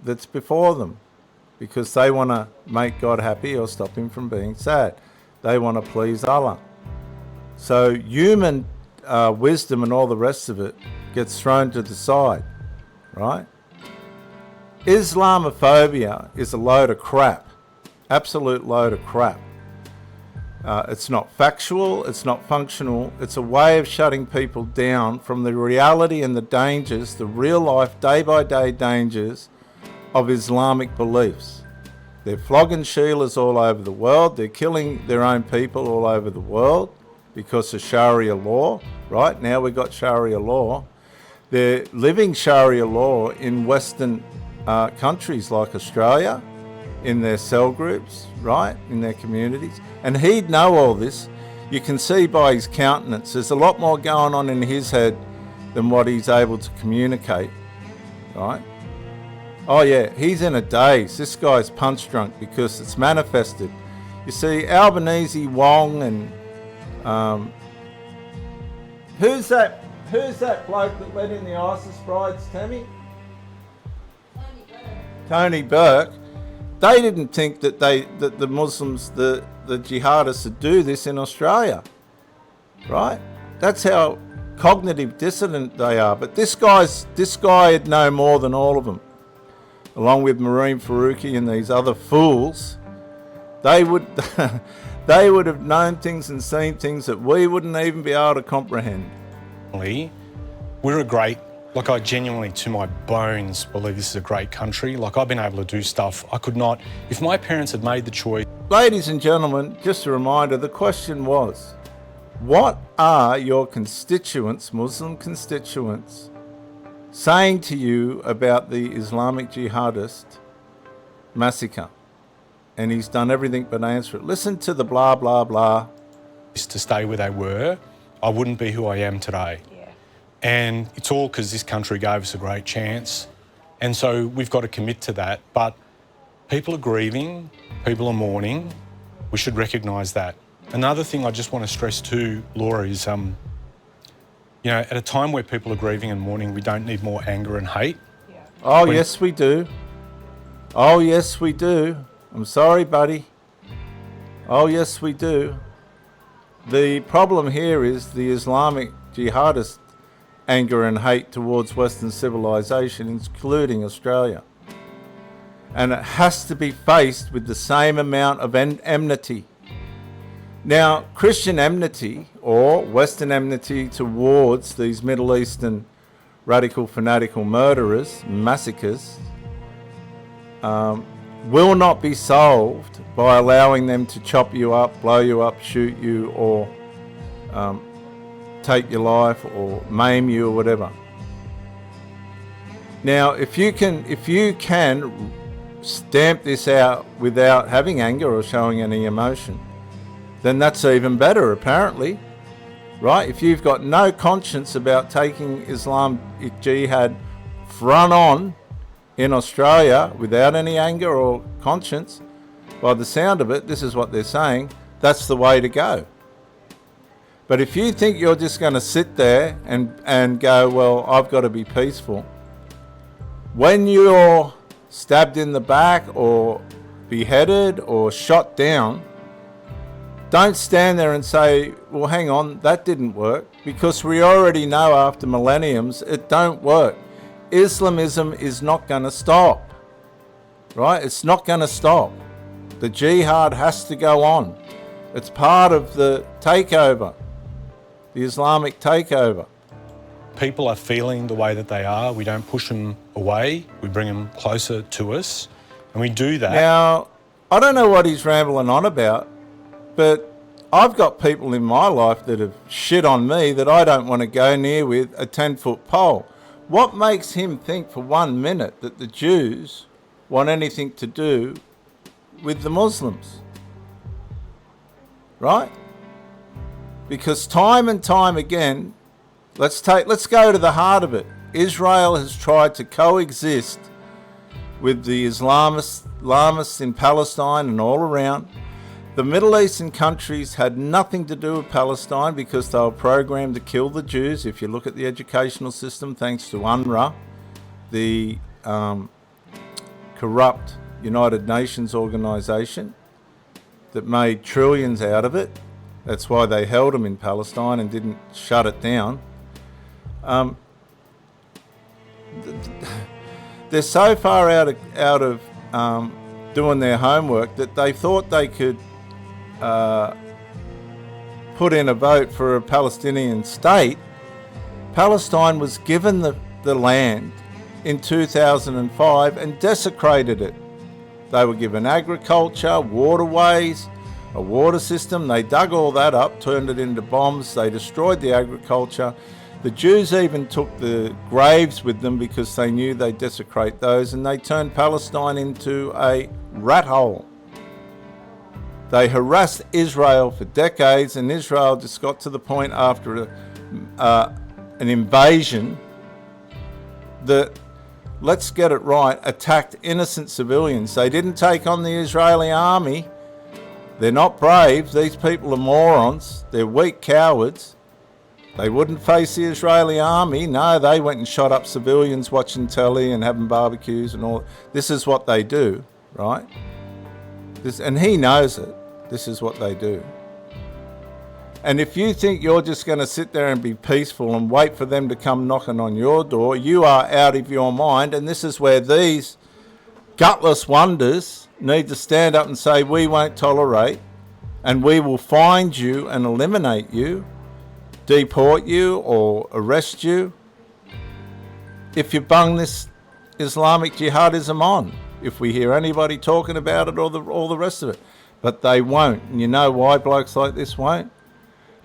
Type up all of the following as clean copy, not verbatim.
that's before them, because they want to make God happy or stop him from being sad. They want to please Allah. So human wisdom and all the rest of it gets thrown to the side, right? Islamophobia is a load of crap, absolute load of crap. It's not factual, it's not functional, it's a way of shutting people down from the reality and the dangers, the real life, day-by-day dangers of Islamic beliefs. They're flogging Sheilas all over the world, they're killing their own people all over the world because of Sharia law, right? Now we've got Sharia law. They're living Sharia law in Western countries like Australia, in their cell groups, right, in their communities. And he'd know all this. You can see by his countenance, there's a lot more going on in his head than what he's able to communicate, right? Oh yeah, he's in a daze. This guy's punch drunk because it's manifested. You see, Albanese, Wong, and who's that bloke that led in the ISIS brides, Tammy? Tony Burke. They didn't think that the Muslims, the jihadists, would do this in Australia, right? That's how cognitive dissident they are. But this guy'd know more than all of them, along with Marine Faruqi and these other fools. They would have known things and seen things that we wouldn't even be able to comprehend. We're a great. Like, I genuinely, to my bones, believe this is a great country. Like, I've been able to do stuff I could not, if my parents had made the choice. Ladies and gentlemen, just a reminder, the question was, what are your constituents, Muslim constituents, saying to you about the Islamic jihadist massacre? And he's done everything but answer it. Listen to the blah, blah, blah. To stay where they were, I wouldn't be who I am today. And it's all because this country gave us a great chance. And so we've got to commit to that. But people are grieving, people are mourning. We should recognise that. Another thing I just want to stress too, Laura, is, you know, at a time where people are grieving and mourning, we don't need more anger and hate. Yeah. Oh, yes, we do. Oh, yes, we do. I'm sorry, buddy. Oh, yes, we do. The problem here is the Islamic jihadist anger and hate towards Western civilization, including Australia. And it has to be faced with the same amount of enmity. Now, Christian enmity or Western enmity towards these Middle Eastern radical fanatical murderers, massacres, will not be solved by allowing them to chop you up, blow you up, shoot you, or take your life or maim you or whatever. Now, if you can stamp this out without having anger or showing any emotion, then that's even better, apparently, right? If you've got no conscience about taking Islamic jihad front on in Australia without any anger or conscience, by the sound of it, this is what they're saying, that's the way to go. But if you think you're just going to sit there and go, well, I've got to be peaceful, when you're stabbed in the back or beheaded or shot down, don't stand there and say, well, hang on, that didn't work, because we already know after millenniums it don't work. Islamism is not going to stop, right? It's not going to stop. The jihad has to go on. It's part of the takeover. The Islamic takeover. People are feeling the way that they are. We don't push them away. We bring them closer to us. And we do that. Now, I don't know what he's rambling on about, but I've got people in my life that have shit on me that I don't want to go near with a 10-foot pole. What makes him think for 1 minute that the Jews want anything to do with the Muslims? Right? Because time and time again, let's go to the heart of it. Israel has tried to coexist with the Islamists in Palestine and all around. The Middle Eastern countries had nothing to do with Palestine because they were programmed to kill the Jews. If you look at the educational system, thanks to UNRWA, the corrupt United Nations organisation that made trillions out of it. That's why they held them in Palestine and didn't shut it down. They're so far out of doing their homework that they thought they could put in a vote for a Palestinian state. Palestine was given the land in 2005 and desecrated it. They were given agriculture, waterways, a water system. They dug all that up, turned it into bombs. They destroyed the agriculture. The Jews even took the graves with them because they knew they'd desecrate those, and they turned Palestine into a rat hole. They harassed Israel for decades, and Israel just got to the point after an invasion that, let's get it right, attacked innocent civilians. They didn't take on the Israeli army. They're not brave. These people are morons. They're weak cowards. They wouldn't face the Israeli army. No, they went and shot up civilians watching telly and having barbecues and all. This is what they do, right? And he knows it. This is what they do. And if you think you're just going to sit there and be peaceful and wait for them to come knocking on your door, you are out of your mind. And this is where these gutless wonders need to stand up and say, we won't tolerate, and we will find you and eliminate you, deport you or arrest you if you bung this Islamic jihadism on, if we hear anybody talking about it or all the rest of it. But they won't. And you know why blokes like this won't?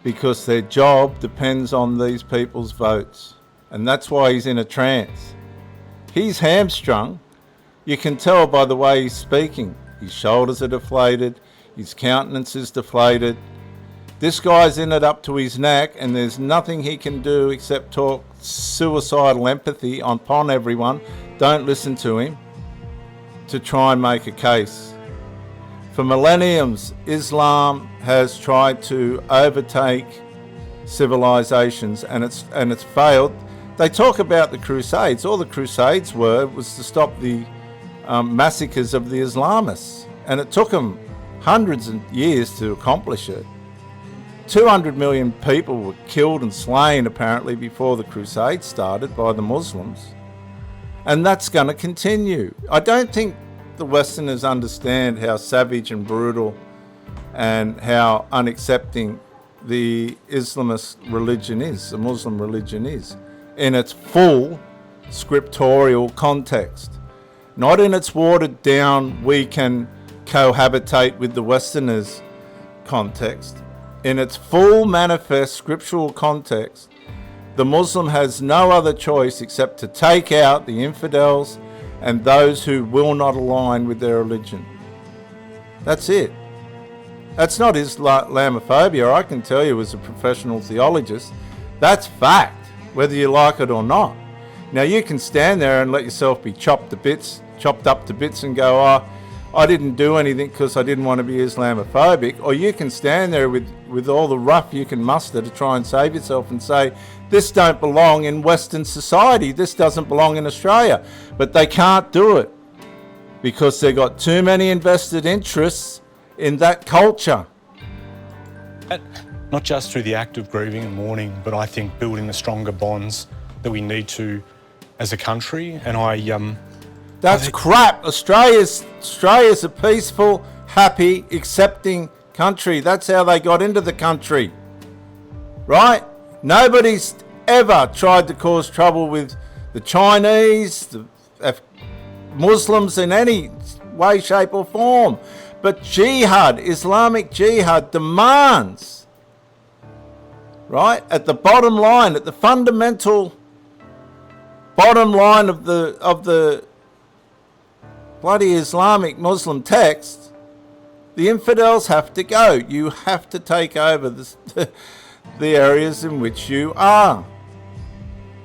Because their job depends on these people's votes. And that's why he's in a trance. He's hamstrung. You can tell by the way he's speaking. His shoulders are deflated. His countenance is deflated. This guy's in it up to his neck, and there's nothing he can do except talk suicidal empathy upon everyone. Don't listen to him, to try and make a case. For millenniums, Islam has tried to overtake civilizations, and it's failed. They talk about the Crusades. All the Crusades was to stop the massacres of the Islamists, and it took them hundreds of years to accomplish it. 200 million people were killed and slain apparently before the Crusades started by the Muslims, and that's going to continue. I don't think the Westerners understand how savage and brutal and how unaccepting the Islamist religion is, the Muslim religion is, in its full scriptorial context. Not in its watered down, we can cohabitate with the Westerners context. In its full manifest scriptural context, the Muslim has no other choice except to take out the infidels and those who will not align with their religion. That's it. That's not Islamophobia. I can tell you as a professional theologist, that's fact, whether you like it or not. Now you can stand there and let yourself be chopped up to bits and go, oh, I didn't do anything because I didn't want to be Islamophobic. Or you can stand there with all the rough you can muster to try and save yourself and say, this don't belong in Western society. This doesn't belong in Australia. But they can't do it because they've got too many invested interests in that culture. Not just through the act of grieving and mourning, but I think building the stronger bonds that we need to as a country. And that's crap. Australia's a peaceful, happy, accepting country. That's how they got into the country. Right? Nobody's ever tried to cause trouble with the Chinese, the Muslims in any way, shape or form. But jihad, Islamic jihad demands, right, at the bottom line, at the fundamental bottom line of the bloody Islamic Muslim text, the infidels have to go. You have to take over the areas in which you are.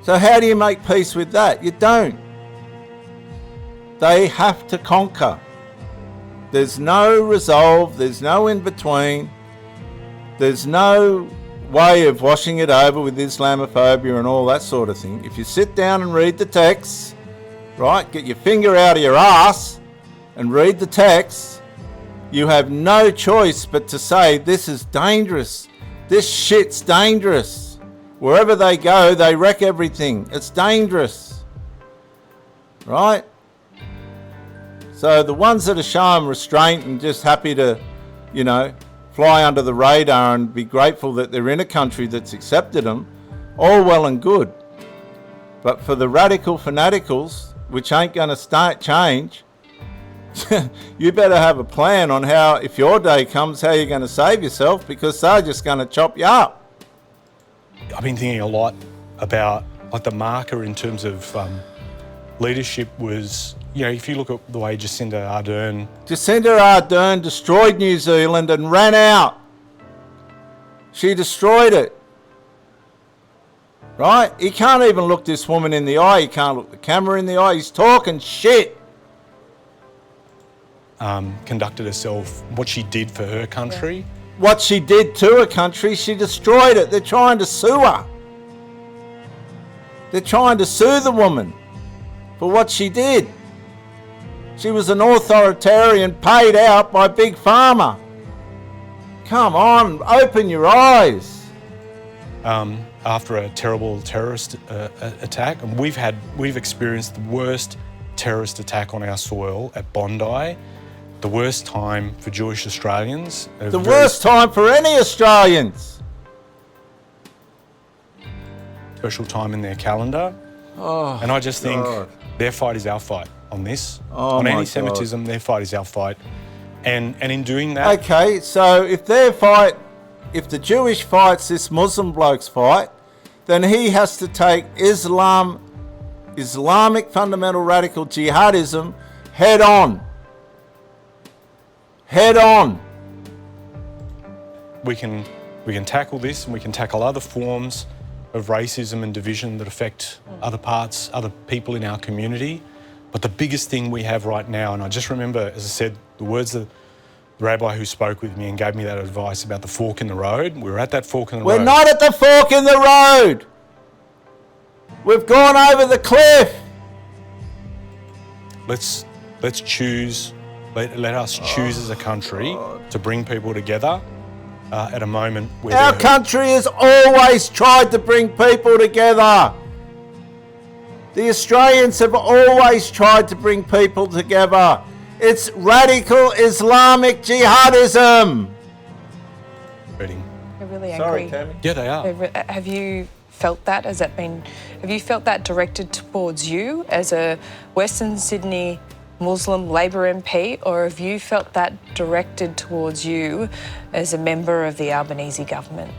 So how do you make peace with that? You don't. They have to conquer. There's no resolve. There's no in between. There's no way of washing it over with Islamophobia and all that sort of thing. If you sit down and read the texts, right? Get your finger out of your ass and read the text. You have no choice but to say, this is dangerous. This shit's dangerous. Wherever they go, they wreck everything. It's dangerous. Right? So the ones that are showing restraint and just happy to, you know, fly under the radar and be grateful that they're in a country that's accepted them, all well and good. But for the radical fanaticals, which ain't going to change, you better have a plan on how, if your day comes, how you're going to save yourself, because they're just going to chop you up. I've been thinking a lot about like the marker in terms of leadership was, you know, if you look at the way Jacinda Ardern destroyed New Zealand and ran out. She destroyed it. Right? He can't even look this woman in the eye. He can't look the camera in the eye. He's talking shit. Conducted herself, what she did for her country. What she did to her country, she destroyed it. They're trying to sue her. They're trying to sue the woman for what she did. She was an authoritarian paid out by Big Pharma. Come on, open your eyes. After a terrible terrorist attack, and we've experienced the worst terrorist attack on our soil at Bondi, the worst time for Jewish Australians. The worst time for any Australians. Special time in their calendar. Oh, and I just think God. Their fight is our fight on this. Oh, on my anti-Semitism, God. their fight is our fight. And in doing that... Okay, so if the Jewish fight's this Muslim bloke's fight, then he has to take Islamic fundamental radical jihadism head on. Head on. We can tackle this, and we can tackle other forms of racism and division that affect other people in our community. But the biggest thing we have right now, and I just remember, as I said, the words of the rabbi who spoke with me and gave me that advice about the fork in the road. We were at that fork in the road. We're not at the fork in the road. We've gone over the cliff. Let's choose. Let us choose as a country to bring people together at a moment where our country has always tried to bring people together. The Australians have always tried to bring people together. It's radical Islamic jihadism. They're really angry. Sorry, Tammy. Yeah, they are. Have you felt that? Have you felt that directed towards you as a Western Sydney Muslim Labor MP, or have you felt that directed towards you as a member of the Albanese government?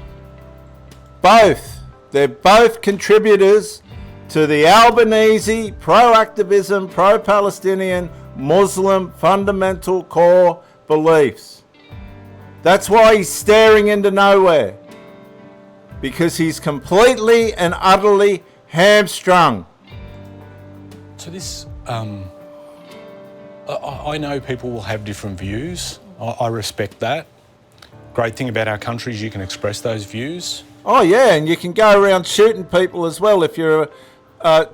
Both. They're both contributors to the Albanese pro-activism, pro-Palestinian, Muslim fundamental core beliefs. That's why he's staring into nowhere. Because he's completely and utterly hamstrung. So this, I know people will have different views. I respect that. Great thing about our country is you can express those views. Oh yeah, and you can go around shooting people as well if you're a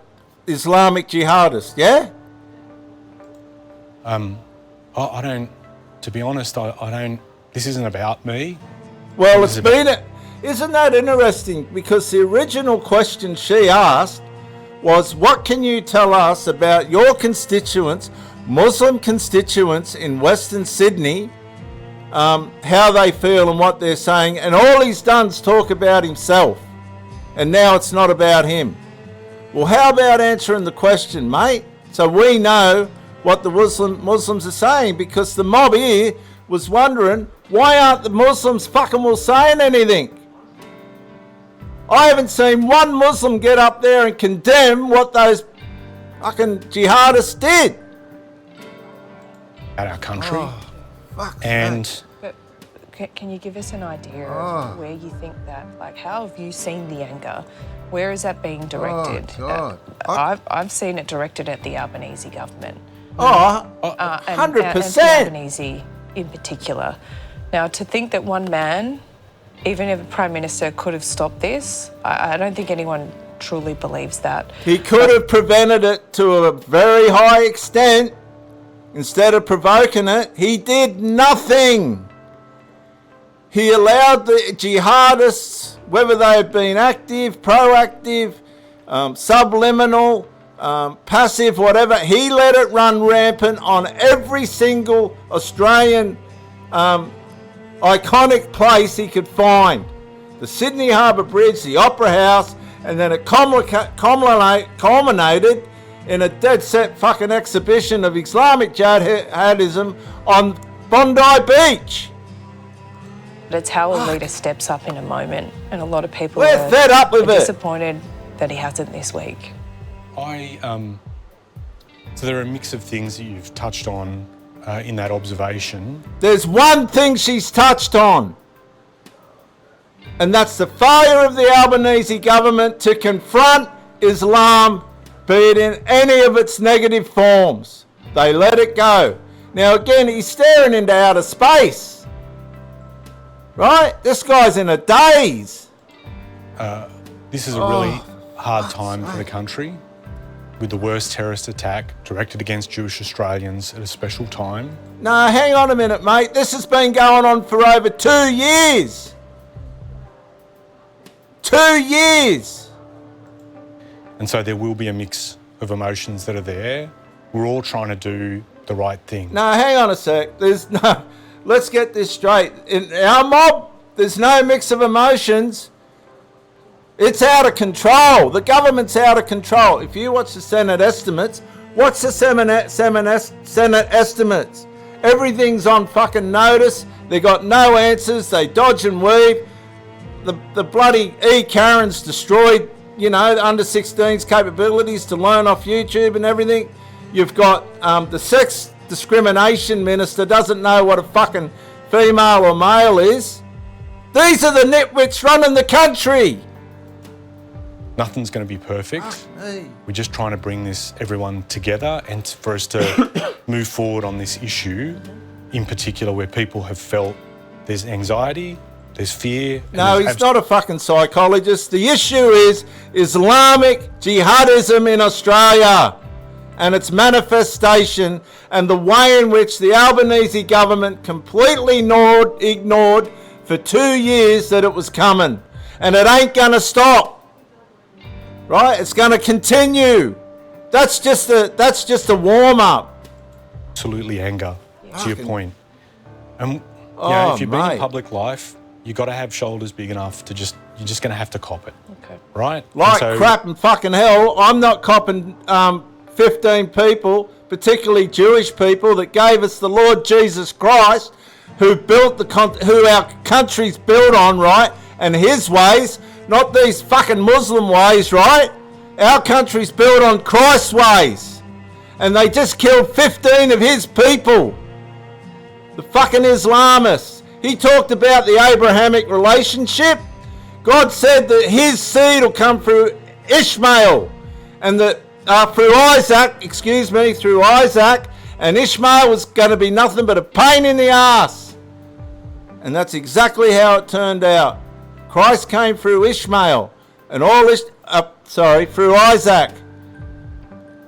Islamic jihadist, yeah? I don't, to be honest, I don't, this isn't about me. Well, isn't that interesting? Because the original question she asked was, what can you tell us about your constituents, Muslim constituents in Western Sydney, how they feel and what they're saying, and all he's done is talk about himself, and now it's not about him. Well, how about answering the question, mate, so we know what the Muslims are saying, because the mob here was wondering, why aren't the Muslims fucking well saying anything? I haven't seen one Muslim get up there and condemn what those fucking jihadists did. At our country. Oh, fuck. And But can you give us an idea of where you think that, like, how have you seen the anger? Where is that being directed? Oh, God. I've seen it directed at the Albanese government. 100%. And the Albanese in particular. Now, to think that one man, even if a Prime Minister could have stopped this, I don't think anyone truly believes that. He could have prevented it to a very high extent. Instead of provoking it, he did nothing. He allowed the jihadists, whether they've been active, proactive, subliminal, passive, whatever, he let it run rampant on every single Australian iconic place he could find. The Sydney Harbour Bridge, the Opera House, and then it culminated in a dead set fucking exhibition of Islamic jihadism on Bondi Beach. But it's how a leader steps up in a moment, and a lot of people We're fed up with it. Disappointed that he hasn't this week. So there are a mix of things that you've touched on in that observation. There's one thing she's touched on, and that's the failure of the Albanese government to confront Islam, be it in any of its negative forms. They let it go. Now again, he's staring into outer space. Right? This guy's in a daze. This is a really hard time for the country, with the worst terrorist attack directed against Jewish Australians at a special time. No, hang on a minute, mate. This has been going on for over 2 years. 2 years. And so there will be a mix of emotions that are there. We're all trying to do the right thing. No, hang on a sec. Let's get this straight. In our mob, there's no mix of emotions. It's out of control. The government's out of control. If you watch the Senate estimates, what's the Senate estimates? Everything's on fucking notice. They got no answers. They dodge and weave. The bloody Karen's destroyed, you know, the under 16's capabilities to learn off YouTube and everything. You've got the sex discrimination minister doesn't know what a fucking female or male is. These are the nitwits running the country. Nothing's going to be perfect. We're just trying to bring everyone together and for us to move forward on this issue, in particular where people have felt there's anxiety, there's fear. No, he's not a fucking psychologist. The issue is Islamic jihadism in Australia and its manifestation and the way in which the Albanese government completely ignored for 2 years that it was coming. And it ain't going to stop. Right? It's going to continue. That's just a warm-up. Absolutely anger, to your point. And if you've been in public life, you've got to have shoulders big enough to you're just going to have to cop it. Okay. Right? Like crap and fucking hell, I'm not copping 15 people, particularly Jewish people, that gave us the Lord Jesus Christ, who built who our country's built on, right? And his ways, not these fucking Muslim ways, right? Our country's built on Christ's ways. And they just killed 15 of his people. The fucking Islamists. He talked about the Abrahamic relationship. God said that his seed will come through Ishmael. And that through Isaac. And Ishmael was going to be nothing but a pain in the ass. And that's exactly how it turned out. Christ came through Ishmael and through Isaac.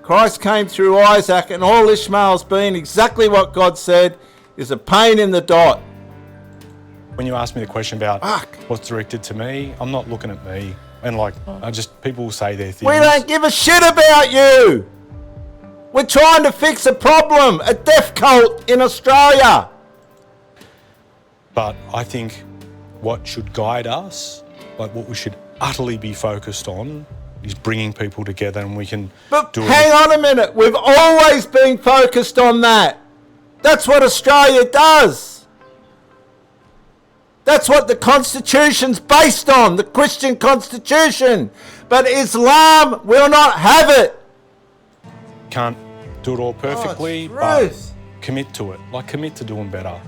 Christ came through Isaac, and all Ishmael's been exactly what God said, is a pain in the dot. When you ask me the question about what's directed to me, I'm not looking at me. And people will say their things. We don't give a shit about you. We're trying to fix a problem, a death cult in Australia. But I think what should guide us, like what we should utterly be focused on, is bringing people together, and we can do it. Hang on a minute. We've always been focused on that. That's what Australia does. That's what the Constitution's based on, the Christian Constitution. But Islam will not have it. Can't do it all perfectly, but commit to it. Commit to doing better.